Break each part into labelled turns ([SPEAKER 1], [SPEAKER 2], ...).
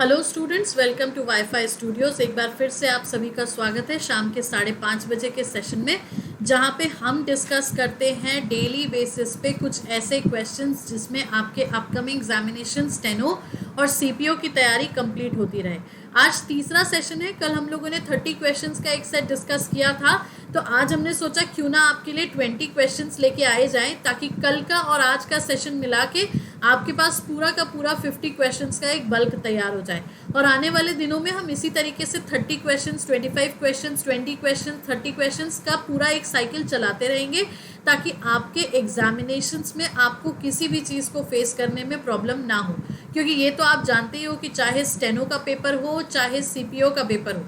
[SPEAKER 1] Hello students, welcome to WiFi Studios. एक बार फिर से आप सभी का स्वागत है शाम के 5:30 बजे के सेशन में, जहां पे हम डिस्कस करते हैं डेली बेसिस पे कुछ ऐसे क्वेश्चंस जिसमें आपके अपकमिंग एग्जामिनेशन स्टेनो और सीपीओ की तैयारी कंप्लीट होती रहे। आज तीसरा सेशन है। कल हम लोगों ने 30 क्वेश्चंस का एक सेट डिस्कस किया था, तो आज हमने सोचा क्यों ना आपके लिए 20 क्वेश्चंस लेके आए जाएं, ताकि कल का और आज का सेशन मिला के आपके पास पूरा का पूरा 50 क्वेश्चंस का एक बल्क तैयार हो जाए। और आने वाले दिनों में हम इसी तरीके से 30 क्वेश्चंस, 25 क्वेश्चंस, 20 क्वेश्चंस, 30 क्वेश्चंस का पूरा एक साइकिल चलाते रहेंगे, ताकि आपके एग्जामिनेशंस में आपको किसी भी चीज़ को फेस करने में प्रॉब्लम ना हो। क्योंकि ये तो आप जानते ही हो कि चाहे स्टेनो का पेपर हो चाहे सीपीओ का पेपर हो,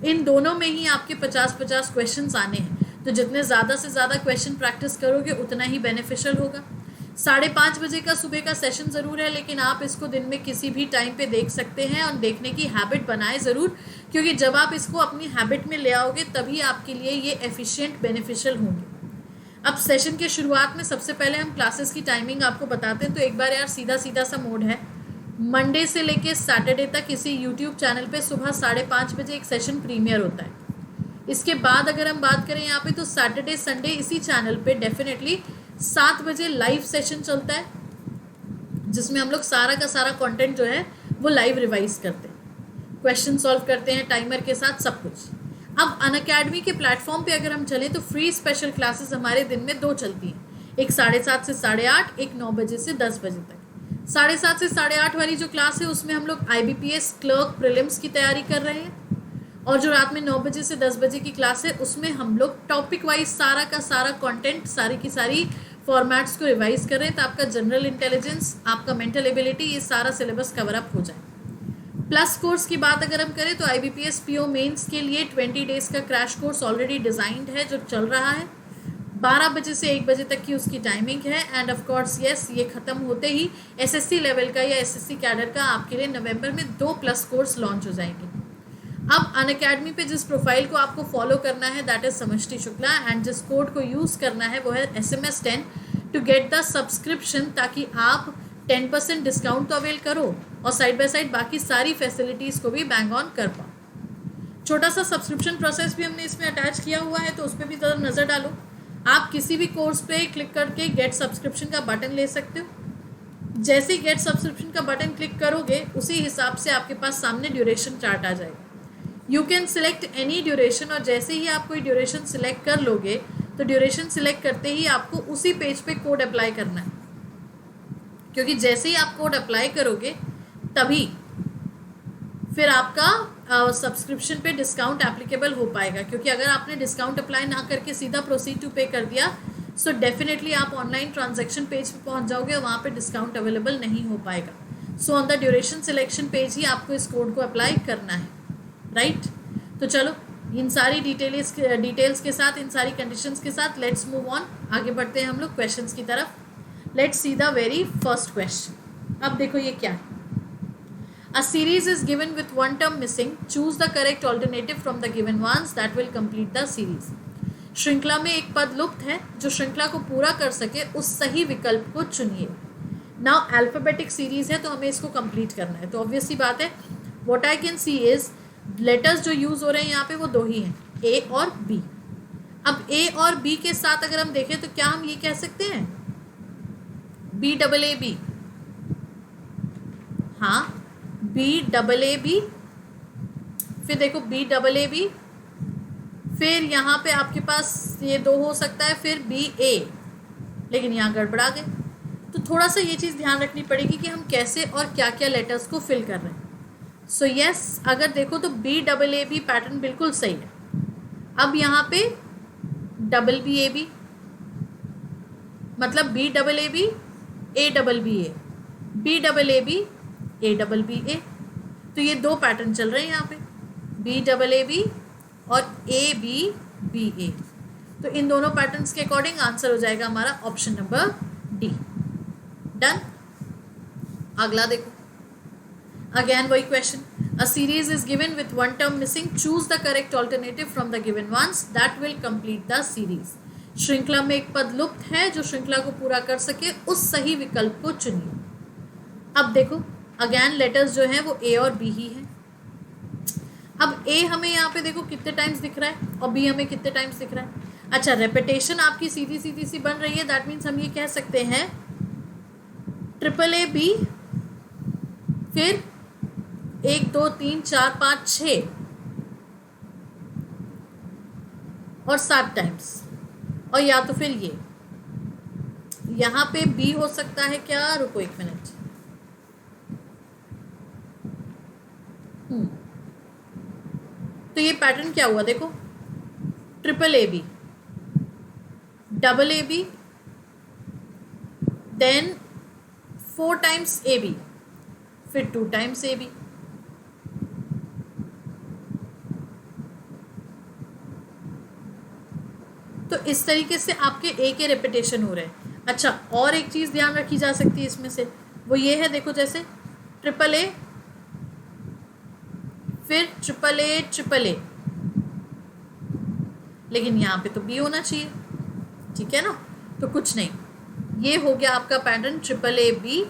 [SPEAKER 1] इन दोनों में ही आपके 50-50 क्वेश्चंस आने हैं। तो जितने ज़्यादा से ज़्यादा क्वेश्चन प्रैक्टिस करोगे उतना ही बेनिफिशियल होगा। 5:30 बजे का सुबह का सेशन ज़रूर है, लेकिन आप इसको दिन में किसी भी टाइम पे देख सकते हैं और देखने की हैबिट बनाए ज़रूर, क्योंकि जब आप इसको अपनी हैबिट में ले आओगे तभी आपके लिए ये एफिशिएंट बेनिफिशियल होंगे। अब सेशन के शुरुआत में सबसे पहले हम क्लासेस की टाइमिंग आपको बताते हैं। तो एक बार यार सीधा सीधा सा मोड है, मंडे से लेके सैटरडे तक इसी यूट्यूब चैनल पे सुबह 5:30 बजे एक सेशन प्रीमियर होता है। इसके बाद अगर हम बात करें यहाँ पे, तो सैटरडे संडे इसी चैनल पे डेफिनेटली 7 बजे लाइव सेशन चलता है, जिसमें हम लोग सारा का सारा कंटेंट जो है वो लाइव रिवाइज करते हैं, क्वेश्चन सॉल्व करते हैं टाइमर के साथ, सब कुछ। अब अनअकैडमी के प्लेटफॉर्म पे अगर हम चलें तो फ्री स्पेशल क्लासेस हमारे दिन में 2 चलती हैं, एक 7:30 से 8:30, एक 9 बजे से 10 बजे तक। 7:30 से 8:30 वाली जो क्लास है उसमें हम लोग IBPS क्लर्क प्रीलिम्स की तैयारी कर रहे हैं, और जो रात में 9 बजे से 10 बजे की क्लास है उसमें हम लोग टॉपिक वाइज सारा का सारा कंटेंट, सारी की सारी फॉर्मेट्स को रिवाइज कर रहे हैं, तो आपका जनरल इंटेलिजेंस, आपका मेंटल एबिलिटी, ये सारा सिलेबस कवर अप हो जाए। प्लस कोर्स की बात अगर हम करें तो IBPS PO मेंस के लिए 20 डेज का क्रैश कोर्स ऑलरेडी डिजाइंड है, जो चल रहा है। 12 बजे से 1 बजे तक की उसकी टाइमिंग है। एंड ऑफ कोर्स यस, ये खत्म होते ही SSC लेवल का या SSC कैडर का आपके लिए नवंबर में 2 प्लस कोर्स लॉन्च हो जाएंगे। अब अनअकैडमी पे जिस प्रोफाइल को आपको फॉलो करना है दैट इज समष्टि शुक्ला, एंड जिस कोड को यूज़ करना है वो है SMS10 to get the subscription, ताकि आप 10% डिस्काउंट तो अवेल करो और साइड बाय साइड बाकी सारी फैसिलिटीज़ को भी बैंग ऑन कर पाओ। छोटा सा सब्सक्रिप्शन प्रोसेस भी हमने इसमें अटैच किया हुआ है, तो उस पर भी ज़रा नज़र डालो। आप किसी भी कोर्स पे क्लिक करके गेट सब्सक्रिप्शन का बटन ले सकते हो। जैसे ही गेट सब्सक्रिप्शन का बटन क्लिक करोगे उसी हिसाब से आपके पास सामने ड्यूरेशन चार्ट आ जाएगा। You can select any duration, और जैसे ही आप कोई ड्यूरेशन सिलेक्ट कर लोगे तो ड्यूरेशन सिलेक्ट करते ही आपको उसी पेज पे कोड अप्लाई करना है, क्योंकि जैसे ही आप कोड अप्लाई करोगे तभी फिर आपका सब्सक्रिप्शन पे डिस्काउंट एप्लीकेबल हो पाएगा। क्योंकि अगर आपने डिस्काउंट अप्लाई ना करके सीधा प्रोसीड टू पे कर दिया सो डेफिनेटली आप ऑनलाइन ट्रांजैक्शन पेज पे पहुंच जाओगे और वहाँ पे डिस्काउंट अवेलेबल नहीं हो पाएगा। So on the duration selection page ही आपको इस कोड को अप्लाई करना है, राइट। तो चलो इन सारी डिटेल्स के साथ, इन सारी कंडीशंस के साथ लेट्स मूव ऑन, आगे बढ़ते हैं हम लोग क्वेश्चंस की तरफ। Let's see the very first question. अब देखो ये क्या है। A series is given with one term missing. Choose the correct alternative from the given ones that will complete the series. श्रृंखला में एक पद लुप्त है, जो श्रृंखला को पूरा कर सके उस सही विकल्प को चुनिए। नाउ अल्फाबेटिक सीरीज है तो हमें इसको कंप्लीट करना है, तो ऑब्वियस सी बात है what I can see is letters जो यूज हो रहे हैं यहाँ पे वो 2 ही हैं, A और B। अब A और B के साथ अगर हम देखें तो क्या हम ये कह सकते हैं BAAB? हाँ, BAAB, फिर देखो BAAB, फिर यहाँ पे आपके पास ये 2 हो सकता है, फिर BA, लेकिन यहाँ गड़बड़ा गए। तो थोड़ा सा ये चीज़ ध्यान रखनी पड़ेगी कि हम कैसे और क्या क्या लेटर्स को फिल कर रहे हैं। सो यस, अगर देखो तो BAAB पैटर्न बिल्कुल सही है। अब यहाँ पे BBAB, मतलब BAAB ABBA, BAAB ABBA, तो ये 2 पैटर्न चल रहे हैं यहाँ पे, BAAB और ABBA। तो इन दोनों पैटर्न्स के अकॉर्डिंग आंसर हो जाएगा हमारा ऑप्शन नंबर D। डन। अगला देखो, अगेन वही question. A series is given with one term missing. Choose the correct alternative from the given ones that will complete the series. श्रृंखला में एक पद लुप्त है, जो श्रृंखला को पूरा कर सके उस सही विकल्प को चुनिए। अब देखो अगेन लेटर्स जो हैं वो ए और बी ही हैं। अब ए हमें यहाँ पे देखो कितने टाइम्स दिख रहा है और बी हमें कितने टाइम्स दिख रहा है। अच्छा, रेपिटेशन आपकी सीधी सीधी सी बन रही है, दैट मीन्स हम ये कह सकते हैं ट्रिपल ए बी, फिर 1 2 3 4 5 6 और 7 टाइम्स, और या तो फिर ये यहाँ पे बी हो सकता है क्या, रुको 1 मिनट। तो ये पैटर्न क्या हुआ देखो, triple A B, double A B, then 4 times A B, फिर 2 टाइम्स ए बी। तो इस तरीके से आपके ए के रेपिटेशन हो रहे हैं। अच्छा, और एक चीज़ ध्यान रखी जा सकती है इसमें से, वो ये है देखो, जैसे ट्रिपल ए, फिर ट्रिपल ए, लेकिन यहाँ पे तो बी होना चाहिए, ठीक है ना। तो कुछ नहीं, ये हो गया आपका pattern triple A B,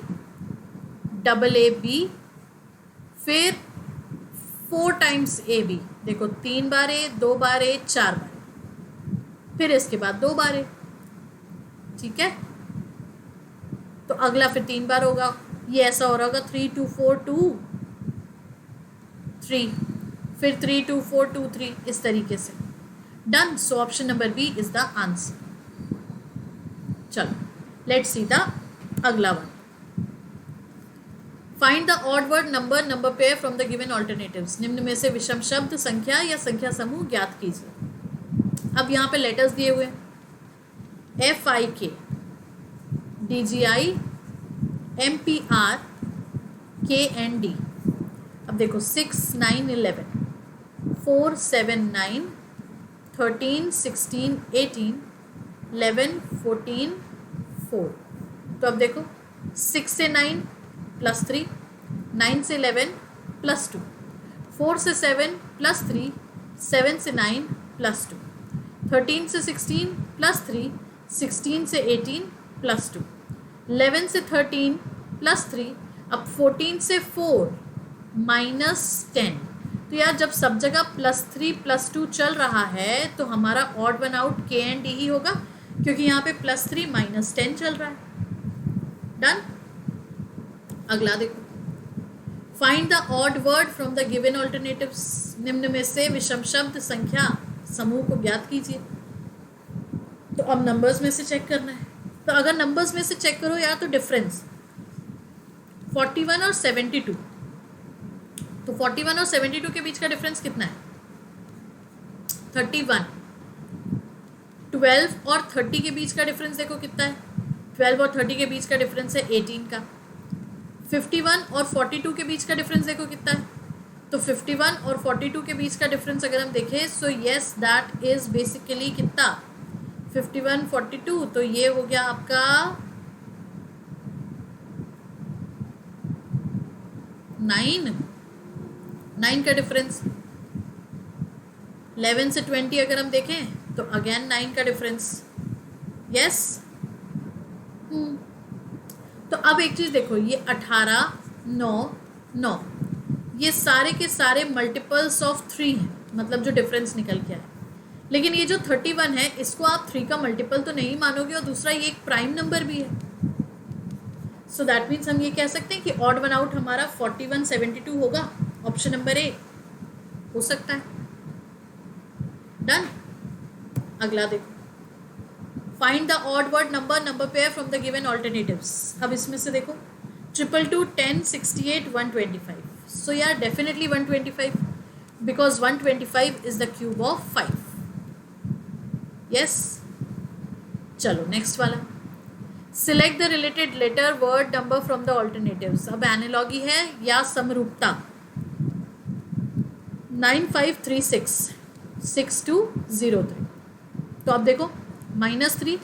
[SPEAKER 1] double A B, फिर 4 टाइम्स ए बी, देखो 3 बार ए, 2 बार ए, 4 बार, फिर इसके बाद 2 बार ए, ठीक है। तो अगला फिर 3 बार होगा, ये ऐसा हो रहा होगा 3 2 4 2 3, फिर 3 2 4 2 3, इस तरीके से। Done. So option number B is the answer. चलो लेट्स सी द अगला one. Find the odd word number pair from the given alternatives. निम्न में से विषम शब्द, संख्या या संख्या समूह ज्ञात कीजिए। अब यहाँ पे लेटर्स दिए हुए हैं, FIK, DGI, MPR, KND। अब देखो 6 9 11, 4 7 9, 13 16 18, 11 14 4। तो अब देखो 6 से 9 प्लस 3, 9 से 11 प्लस 2, 4 से 7 प्लस 3, 7 से 9 प्लस 2, 13 से 16 प्लस 3, 16 से 18 प्लस 2, 11 से 13 प्लस 3, अब 14 से 4 माइनस 10। तो यार जब सब जगह +3 +2 चल रहा है तो हमारा ऑड वन आउट KND ही होगा, क्योंकि यहाँ पे +3 -10 चल रहा है। डन। अगला देखो, find the odd word from the given alternatives. निम्न में से विषम शब्द, संख्या समूह को ज्ञात कीजिए। तो अब नंबर्स में से चेक करना है। तो अगर नंबर्स में से चेक करो यार, तो डिफरेंस 41 और 72, तो 41 और 72 के बीच का डिफरेंस कितना है, 31। 12 और 30 के बीच का डिफरेंस देखो कितना है, 12 और 30 के बीच का डिफरेंस है 18 का। 51 और 42 के बीच का डिफरेंस देखो कितना है, तो 51 और 42 के बीच का डिफरेंस अगर हम देखें, so yes that is basically कितना, 51 42, तो ये हो गया आपका 9 का डिफरेंस। 11 से 20 अगर हम देखें तो अगेन 9 का डिफरेंस। यस। तो अब एक चीज़ देखो, ये 18 9 9, ये सारे के सारे मल्टीपल्स ऑफ 3 हैं, मतलब जो डिफरेंस निकल के आए। लेकिन ये जो 31 है, इसको आप 3 का मल्टीपल तो नहीं मानोगे, और दूसरा ये एक प्राइम नंबर भी है। सो दैट मीन्स हम ये कह सकते हैं कि ऑड वन आउट हमारा 41 72 होगा। ऑप्शन नंबर ए हो सकता है। डन। अगला देखो, find the odd word number pair from the given alternatives. अब इसमें से देखो 222 10 68 125। सो यार definitely 125, because 125 is the cube of 5। Yes. चलो नेक्स्ट वाला, select the related letter word number from the alternatives. अब एनालॉगी है या समरूपता। 9536 6203। तो अब देखो -3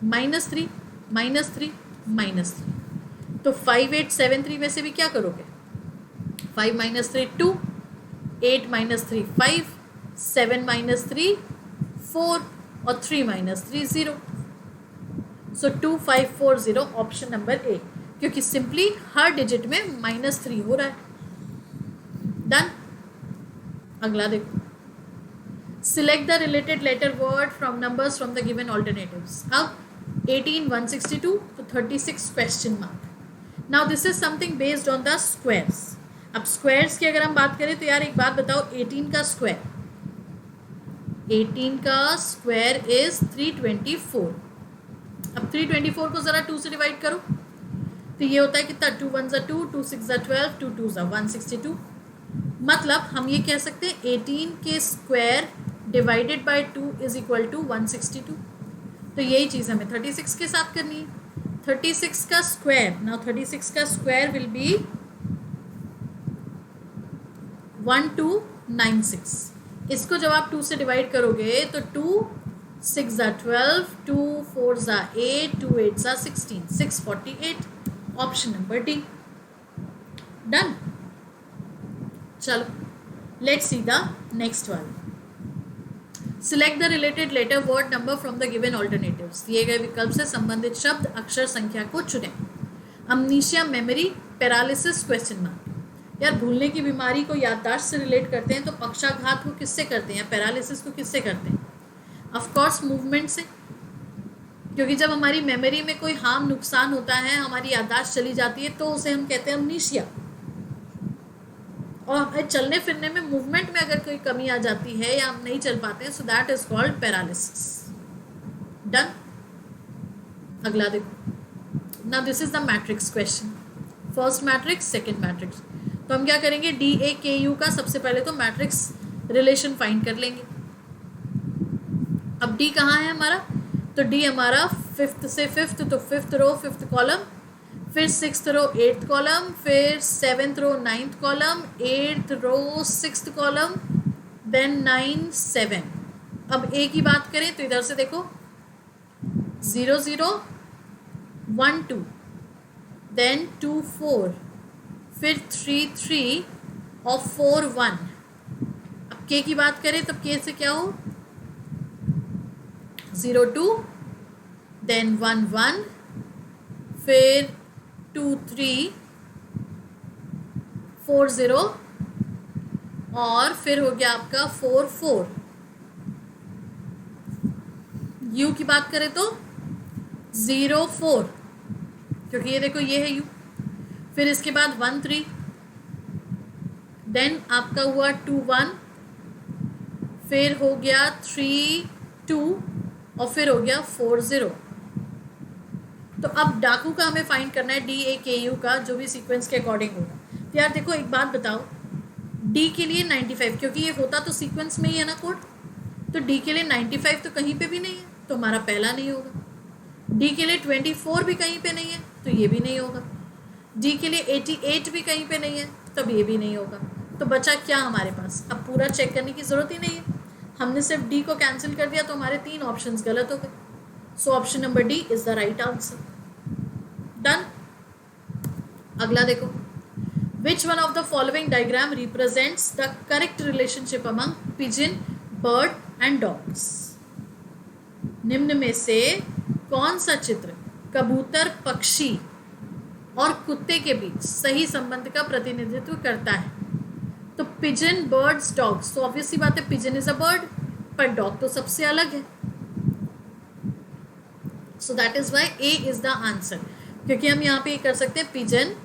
[SPEAKER 1] -3 -3 -3, तो 5873 में से भी क्या करोगे, 5 - 3 2, 8 - 3 5, 7 - 3 4 और 3 - 3 0। सो 2540, ऑप्शन नंबर ए। क्योंकि सिंपली हर डिजिट में -3 हो रहा है। डन। अगला देखो, select the related letter word from numbers from the given alternatives. अब 18, 162 तो 36 question mark. Now this is something based on the squares. अब स्क्वायर्स की अगर हम बात करें तो यार एक बात बताओ, 18 का स्क्वायर, 18 का स्क्वायर इज 324। अब 324 को जरा 2 से डिवाइड करो तो ये होता है कितना, 2 1 ज़ा 2, 2 6 ज़ा 12, 2 2 ज़ा 162। मतलब हम ये कह सकते हैं 18 के square divided by 2 is equal to 162। तो यही चीज़ हमें 36 के साथ करनी है। 36 का स्क्वायर, नाउ 36 का स्क्वायर विल बी 1296। इसको जब आप 2 से डिवाइड करोगे तो 2 6 ज़ा 12, 2 4 ज़ा 8, 2 8 ज़ा 16, 648। Option number D. डन। चलो let's see the next one. Select the related letter word number from the given alternatives. दिए गए विकल्प से संबंधित शब्द अक्षर संख्या को चुनें। अमनीशिया, मेमोरी, पैरालिसिस, क्वेश्चन मार्क। यार भूलने की बीमारी को याददाश्त से रिलेट करते हैं तो पक्षाघात को किससे करते हैं, पैरालिसिस को किससे करते हैं? ऑफ कोर्स मूवमेंट से, क्योंकि जब हमारी मेमोरी में कोई हार्म, नुकसान होता है, हमारी याददाश्त चली जाती है तो उसे हम कहते हैं अमनीशिया। और चलने फिरने में, मूवमेंट में अगर कोई कमी आ जाती है या हम नहीं चल पाते हैं, सो that is called paralysis. Done. अगला देखो, now this is the matrix question. First matrix, second matrix. तो हम क्या करेंगे, DAKU का सबसे पहले तो मैट्रिक्स रिलेशन फाइंड कर लेंगे। अब D कहाँ है हमारा, तो D हमारा 5th से 5th, तो 5th रो 5th कॉलम, फिर 6th रो 8th कॉलम, फिर 7th रो 9th कॉलम, 8th रो 6th कॉलम, देन 9 7। अब A की बात करें तो इधर से देखो 0 0 1 2, देन 2 4, फिर 3 3 और 4 1। अब K की बात करें तो K से क्या हो, 0 2, देन 1 1, फिर 2 3 4 0 और फिर हो गया आपका 4 4। U की बात करें तो 0 4, क्योंकि ये देखो ये है U। फिर इसके बाद 1 3, देन आपका हुआ 2 1, फिर हो गया 3 2 और फिर हो गया 4 0। तो अब डाकू का हमें फाइंड करना है, DAKU का, जो भी सीक्वेंस के अकॉर्डिंग होगा। तो यार देखो एक बात बताओ, D के लिए 95, क्योंकि ये होता तो सीक्वेंस में ही है ना कोड, तो D के लिए 95 तो कहीं पे भी नहीं है, तो हमारा पहला नहीं होगा। D के लिए 24 भी कहीं पे नहीं है, तो ये भी नहीं होगा। D के लिए 88 भी कहीं पे नहीं है, तब ये भी नहीं होगा। तो बचा क्या हमारे पास, अब पूरा चेक करने की ज़रूरत ही नहीं है, हमने सिर्फ D को कैंसिल कर दिया तो हमारे 3 ऑप्शंस गलत हो गए। सो option number D is the right answer. Done. अगला देखो, which one of the following diagram represents the correct relationship among pigeon, bird and dogs. निम्न में से कौन सा चित्र कबूतर, पक्षी और कुत्ते के बीच सही संबंध का प्रतिनिधित्व करता है? तो पिजन, बर्ड्स, डॉग्स। तो ऑब्वियसली बात है पिजन इज अ बर्ड, पर डॉग तो सबसे अलग है। So that is why A is the answer, क्योंकि हम यहाँ पे ये कर सकते हैं पिजन,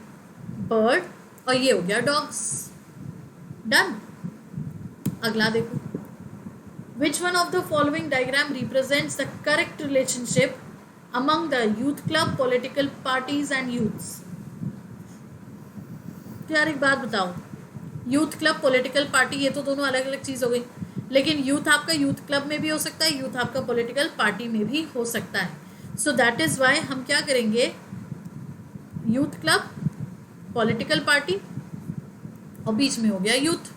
[SPEAKER 1] बर्ड और ये हो गया डॉग्स। डन। अगला देखो, which one of the following diagram represents the correct relationship among the youth club, political parties and youths. तो यार एक बात बताओ, यूथ क्लब, पॉलिटिकल पार्टी, ये तो दोनों अलग अलग चीज़ हो गई, लेकिन यूथ आपका यूथ क्लब में भी हो सकता है, यूथ आपका पॉलिटिकल पार्टी में भी हो सकता है। सो दैट इज़ वाई हम क्या करेंगे, यूथ क्लब, पॉलिटिकल पार्टी और बीच में हो गया यूथ,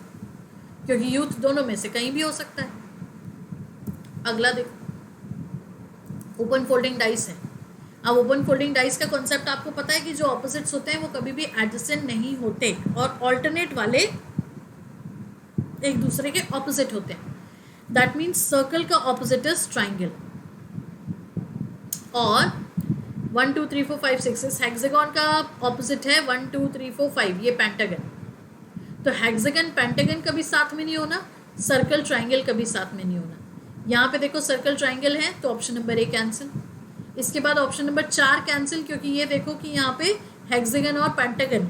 [SPEAKER 1] क्योंकि यूथ दोनों में से कहीं भी हो सकता है। अगला देखो, ओपन फोल्डिंग डाइस है। अब ओपन फोल्डिंग डाइस का कॉन्सेप्ट आपको पता है कि जो ऑपोजिट्स होते हैं वो कभी भी एडजेसेंट नहीं होते और ऑल्टरनेट वाले एक दूसरे के ऑपोजिट होते हैं। दैट मीन्स सर्कल का ऑपोजिट इज ट्राइंगल और 1 2 3 4 5 6 इस हेक्सागन का ऑपोजिट है 1 2 3 4 5, ये पेंटागन। तो हेक्सागन पेंटागन कभी साथ में नहीं होना, सर्कल ट्राइंगल कभी साथ में नहीं होना। यहाँ पे देखो सर्कल ट्राइंगल है तो ऑप्शन नंबर ए कैंसिल। इसके बाद ऑप्शन नंबर 4 कैंसिल, क्योंकि ये देखो कि यहाँ पे हेक्सागन और पेंटागन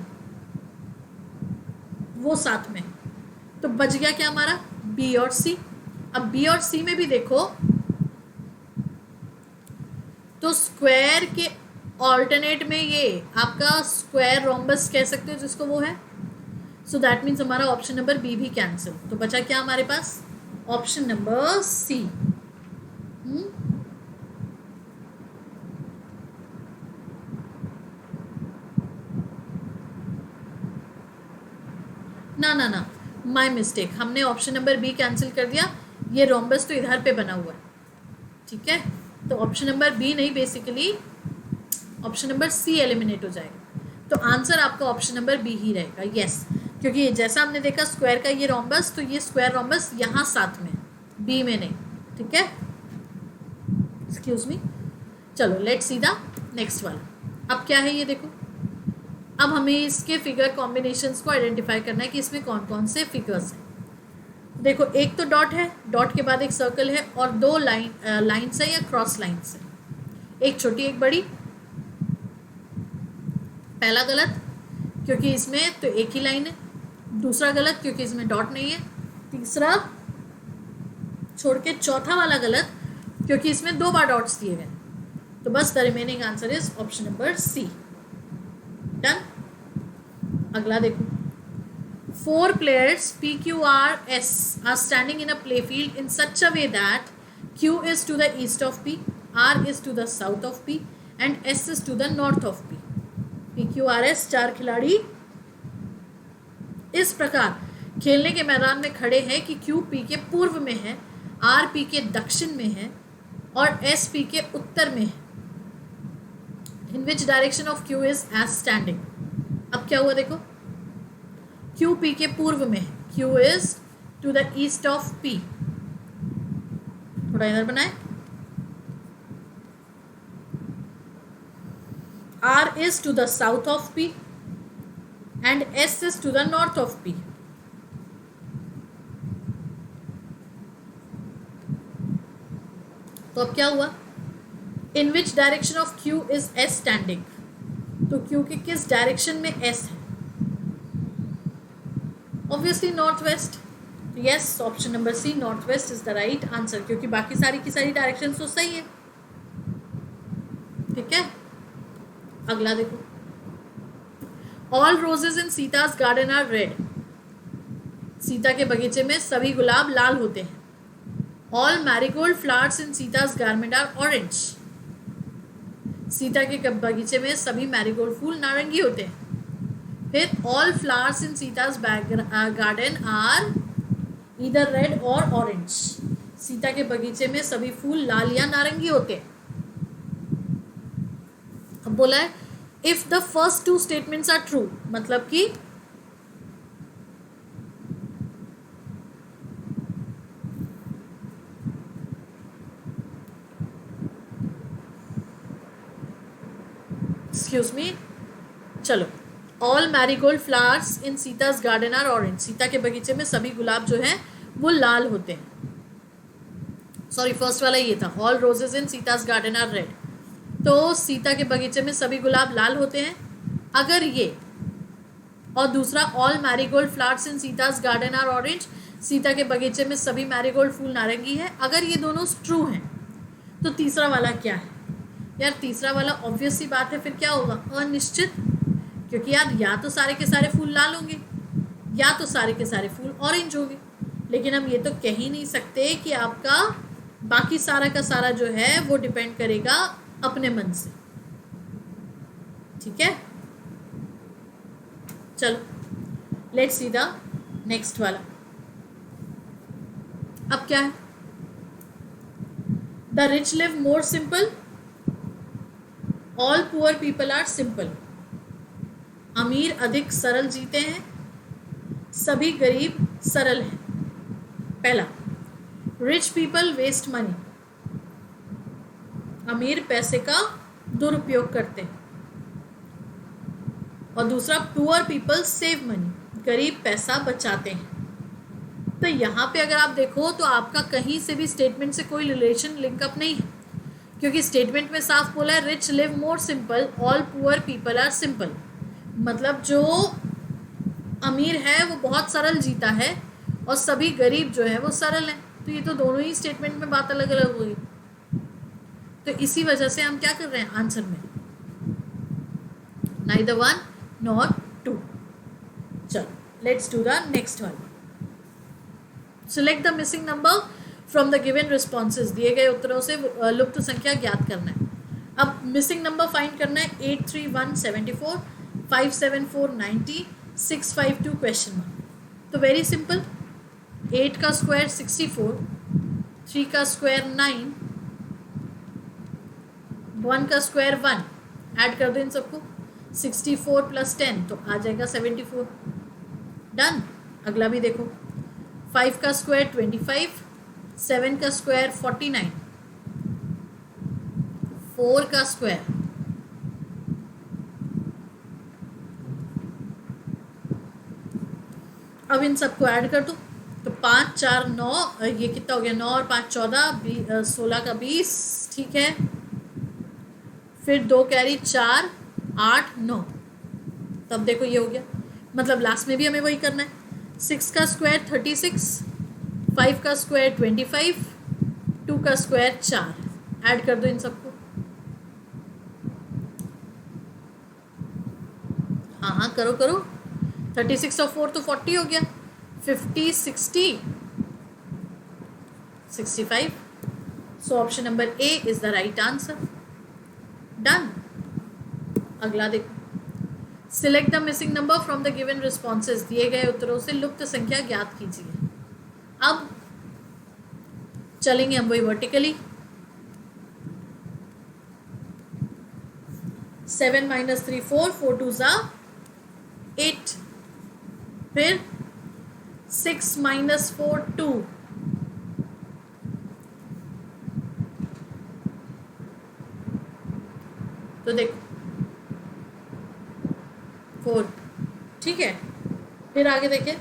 [SPEAKER 1] वो साथ में, तो बच गया क्या हमारा बी और सी। अब बी और सी में भी देखो तो स्क्वायर के ऑल्टरनेट में ये आपका स्क्वायर रोम्बस कह सकते हो जिसको, वो है। सो दैट मीन्स हमारा ऑप्शन नंबर बी भी कैंसिल। तो बचा क्या हमारे पास ऑप्शन नंबर सी। ना माय मिस्टेक, हमने ऑप्शन नंबर बी कैंसिल कर दिया। ये रोम्बस तो इधर पे बना हुआ है, ठीक है। तो ऑप्शन नंबर बी नहीं, basically option number C eliminate हो जाएगा। तो आंसर आपका ऑप्शन नंबर बी ही रहेगा, यस। क्योंकि जैसा हमने देखा स्क्वायर का ये रोम्बस, तो ये स्क्वायर रोम्बस यहाँ साथ में, बी में नहीं, ठीक है। Excuse me. चलो लेट्स सी द नेक्स्ट वाला। अब क्या है ये देखो, अब हमें इसके फिगर कॉम्बिनेशंस को आइडेंटिफाई करना है कि इसमें कौन कौन से फिगर्स हैं। देखो एक तो डॉट है, डॉट के बाद एक सर्कल है और दो लाइन्स है या क्रॉस लाइन्स है, एक छोटी एक बड़ी। पहला गलत क्योंकि इसमें तो एक ही लाइन है, दूसरा गलत क्योंकि इसमें डॉट नहीं है, तीसरा छोड़ के चौथा वाला गलत क्योंकि इसमें 2 बार डॉट्स दिए गए। तो बस the remaining answer is option number C. Done. अगला देखो, 4 players P, Q, R, S are standing in a playfield in such a way that Q is to the east of P, R is to the south of P and S is to the north of P. P, Q, R, S 4 खिलाड़ी इस प्रकार खेलने के मैदान में खड़े हैं कि Q P के पूर्व में है, R P के दक्षिण में है और S P के उत्तर में है। In which direction of Q is as standing? अब क्या हुआ देखो, Q P के पूर्व में है, Q is to the east of P। थोड़ा इधर बनाए, R is to the south of P and S is to the north of P। तो अब क्या हुआ, in which direction of Q is S standing, तो Q के किस डायरेक्शन में S है, obviously north west. Yes, option number C north west is the right answer, क्योंकि बाकी सारी की सारी डायरेक्शन तो सही है, ठीक है। अगला देखो, all roses in Sita's garden are red. Sita के बगीचे में सभी गुलाब लाल होते हैं। All marigold flowers in Sita's garden are orange. Sita के बगीचे में सभी मैरीगोल्ड फूल नारंगी होते हैं। फिर all flowers in Sita's garden are either red और ऑरेंज। सीता के बगीचे में सभी फूल लाल या नारंगी होते हैं। अब बोला है if the first 2 statements are true, मतलब कि एक्सक्यूज मी, चलो, all marigold flowers in Sita's garden are orange. Sita के बगीचे में सभी गुलाब जो हैं वो लाल होते हैं। सॉरी, फर्स्ट वाला ये था, all roses in Sita's garden are red. तो सीता के बगीचे में सभी गुलाब लाल होते हैं। अगर ये और दूसरा all marigold flowers in Sita's garden are orange, Sita के बगीचे में सभी मैरीगोल्ड फूल नारंगी है, अगर ये दोनों ट्रू हैं तो तीसरा वाला क्या है यार? तीसरा वाला ऑब्वियस सी बात है, फिर क्या होगा, अनिश्चित। क्योंकि यार या तो सारे के सारे फूल लाल होंगे या तो सारे के सारे फूल ऑरेंज होंगे, लेकिन हम ये तो कह ही नहीं सकते कि आपका बाकी सारा का सारा जो है वो डिपेंड करेगा अपने मन से, ठीक है। चलो लेट्स सी द नेक्स्ट वाला। अब क्या है, the rich live more simple, all poor people are simple. अमीर अधिक सरल जीते हैं, सभी गरीब सरल हैं। पहला, रिच पीपल वेस्ट मनी। अमीर पैसे का दुरुपयोग करते हैं, और दूसरा पुअर पीपल सेव मनी, गरीब पैसा बचाते हैं। तो यहाँ पे अगर आप देखो तो आपका कहीं से भी स्टेटमेंट से कोई रिलेशन लिंकअप नहीं है, क्योंकि स्टेटमेंट में साफ बोला है rich live more simple, all poor people are simple. मतलब जो अमीर है वो बहुत सरल जीता है और सभी गरीब जो है वो सरल है। तो ये तो दोनों ही स्टेटमेंट में बात अलग अलग हुई। तो इसी वजह से हम क्या कर रहे हैं आंसर में, neither one nor two। चलो let's do the next one. Select the missing number from the given responses, दिए गए उत्तरों से लुप्त संख्या ज्ञात करना है। अब मिसिंग नंबर फाइंड करना है 831 74, 574 90, 652 क्वेश्चन मार्क। तो वेरी सिंपल, 8 का स्क्वायर 64, 3 का स्क्वायर 9, 1 का स्क्वायर 1, ऐड कर दो इन सबको, 64 प्लस 10 तो आ जाएगा 74। डन। अगला भी देखो, 5 का स्क्वायर 25, 7 का स्क्वायर 49, 4 का स्क्वायर, अब इन सबको ऐड कर दो तो 5 4 9, ये कितना हो गया, 9 और 5 14, 16 का 20, ठीक है। फिर 2 कैरी 4 8 9, तब देखो ये हो गया। मतलब लास्ट में भी हमें वही करना है। 6 का स्क्वायर 36, 5 का स्क्वायर 25, 2 का स्क्वायर 4, ऐड कर दो इन सबको। हाँ हाँ करो करो, 36 और 4 तो 40 हो गया, 50 60 65। सो option number A is the right answer. Done. अगला देखो, select the missing number from the given responses, दिए गए उत्तरों से लुप्त संख्या ज्ञात कीजिए। अब चलेंगे हम वही वर्टिकली। 7 - 3 4, 4 2 8, फिर 6 - 4 2, तो देखो 4, ठीक है। फिर आगे देखिए,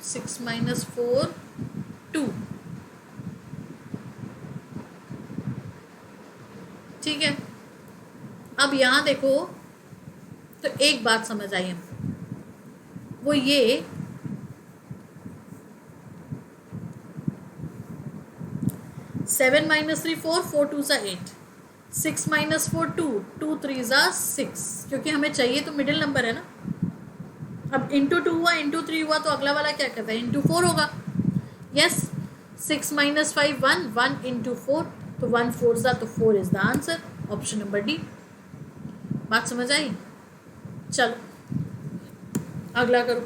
[SPEAKER 1] 6 - 4 2, ठीक है। अब यहाँ देखो तो एक बात समझ आई हमको, वो ये 7 - 3 4, 4 2 8, 6 - 4 2, 2 3 6, क्योंकि हमें चाहिए तो मिडिल नंबर है ना। अब इंटू 2 हुआ, इंटू 3 हुआ, तो अगला वाला क्या करता है, इंटू 4 होगा। यस, 6 - 5 1, 1 इंटू 4, तो 1 4 तो 4 is the answer, option number D. बात समझ आई। चलो अगला करो,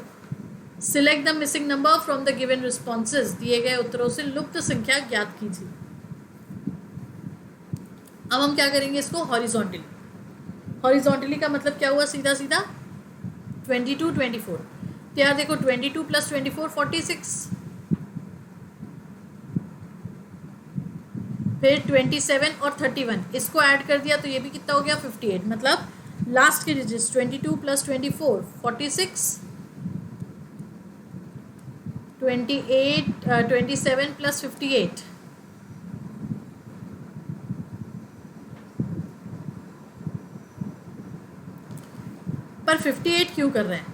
[SPEAKER 1] select the missing number from the given responses, दिए गए उत्तरों से लुप्त संख्या ज्ञात कीजिए। अब हम क्या करेंगे इसको हॉरिजॉन्टली। हॉरिजॉन्टली का मतलब क्या हुआ, सीधा सीधा 22 24। तो यार देखो 22 + 24 46, फिर 27 और 31 इसको ऐड कर दिया तो ये भी कितना हो गया 58। मतलब लास्ट के डिजिट्स 22 + 24 46, 28 27 + 58, पर 58 क्यों कर रहे हैं,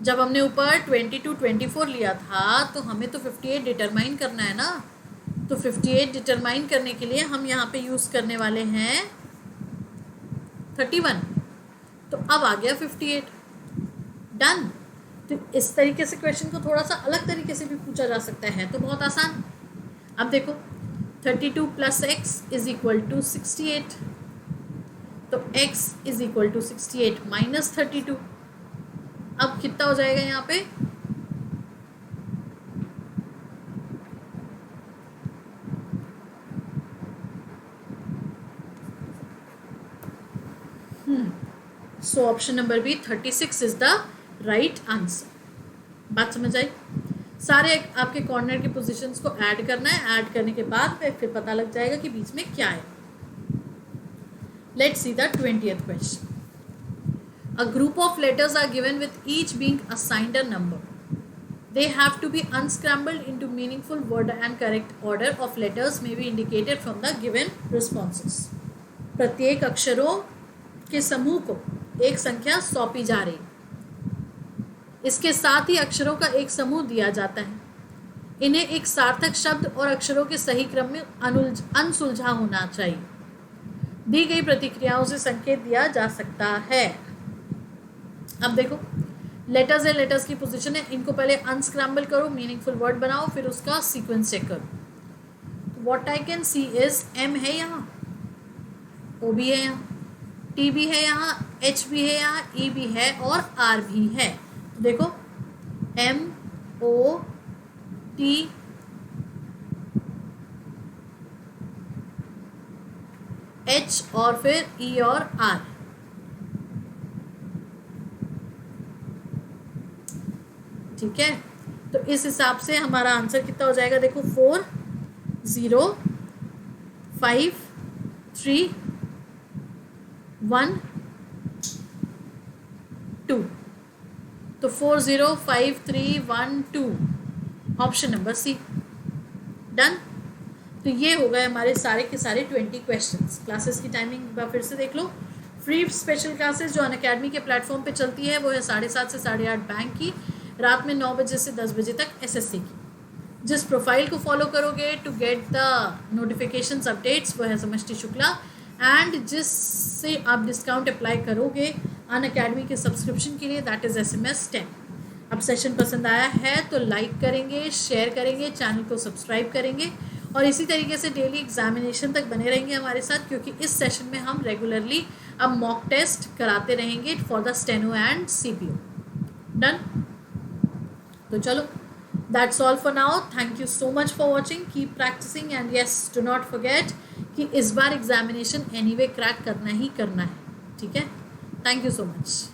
[SPEAKER 1] जब हमने ऊपर 22 24 लिया था तो हमें तो 58 डिटरमाइन करना है ना। तो 58 डिटरमाइन करने के लिए हम यहाँ पे यूज़ करने वाले हैं 31। तो अब आ गया 58। डन। तो इस तरीके से क्वेश्चन को थोड़ा सा अलग तरीके से भी पूछा जा सकता है, तो बहुत आसान। अब देखो 32 + x = 68, तो x = 68 - 32। अब कितना हो जाएगा यहाँ पे, so option number B 36 is the right answer. बात समझ आई? सारे आपके कॉर्नर के पोजीशंस को ऐड करना है, ऐड करने के बाद फिर पता लग जाएगा कि बीच में क्या है। Let's see the 20th question. A group of letters are given with each being assigned a number. They have to be unscrambled into meaningful word and correct order of letters may be indicated from the given responses. प्रत्येक अक्षरों के समूह को एक संख्या सौंपी जा रही, इसके साथ ही अक्षरों का एक समूह दिया जाता है। इन्हें एक सार्थक शब्द और अक्षरों के सही क्रम में अनसुलझा होना चाहिए। दी गई प्रतिक्रियाओं से संकेत दिया जा सकता है। अब देखो, लेटर्स है, लेटर्स की पोजीशन है, इनको पहले अनस्क्रैम्बल करो, मीनिंगफुल वर्ड बनाओ, फिर उसका सीक्वेंस चेक करो। What I can see is M है यहाँ, ओ भी है यहाँ, टी भी है यहाँ, एच भी है यहाँ, ई भी है और आर भी है। देखो एम ओ टी एच और फिर ई और आर। ठीक है, तो इस हिसाब से हमारा आंसर कितना हो जाएगा? देखो 4 0 5 3 1 2। तो 4 0 5 3 1 2 ऑप्शन नंबर सी। डन। तो ये हो गए हमारे सारे के सारे 20 क्वेश्चंस। क्लासेस की टाइमिंग फिर से देख लो। फ्री स्पेशल क्लासेस जो अनअकैडमी के प्लेटफॉर्म पे चलती है वो है 7:30 से 8:30 बैंक की, रात में 9 बजे से 10 बजे तक एसएससी की। जिस प्रोफाइल को फॉलो करोगे to get the notifications updates वो है समष्टि शुक्ला, एंड जिससे आप डिस्काउंट अप्लाई करोगे अनअकैडमी के सब्सक्रिप्शन के लिए दैट इज़ SMS 10। अब सेशन पसंद आया है तो लाइक करेंगे, शेयर करेंगे, चैनल को सब्सक्राइब करेंगे और इसी तरीके से डेली एग्जामिनेशन तक बने रहेंगे हमारे साथ, क्योंकि इस सेशन में हम रेगुलरली अब मॉक टेस्ट कराते रहेंगे for the steno and CPO। Done. तो चलो, that's all for now. Thank you so much for watching, keep practicing and yes do not forget कि इस बार एग्जामिनेशन एनीवे क्रैक करना ही करना है। ठीक है, थैंक यू सो मच।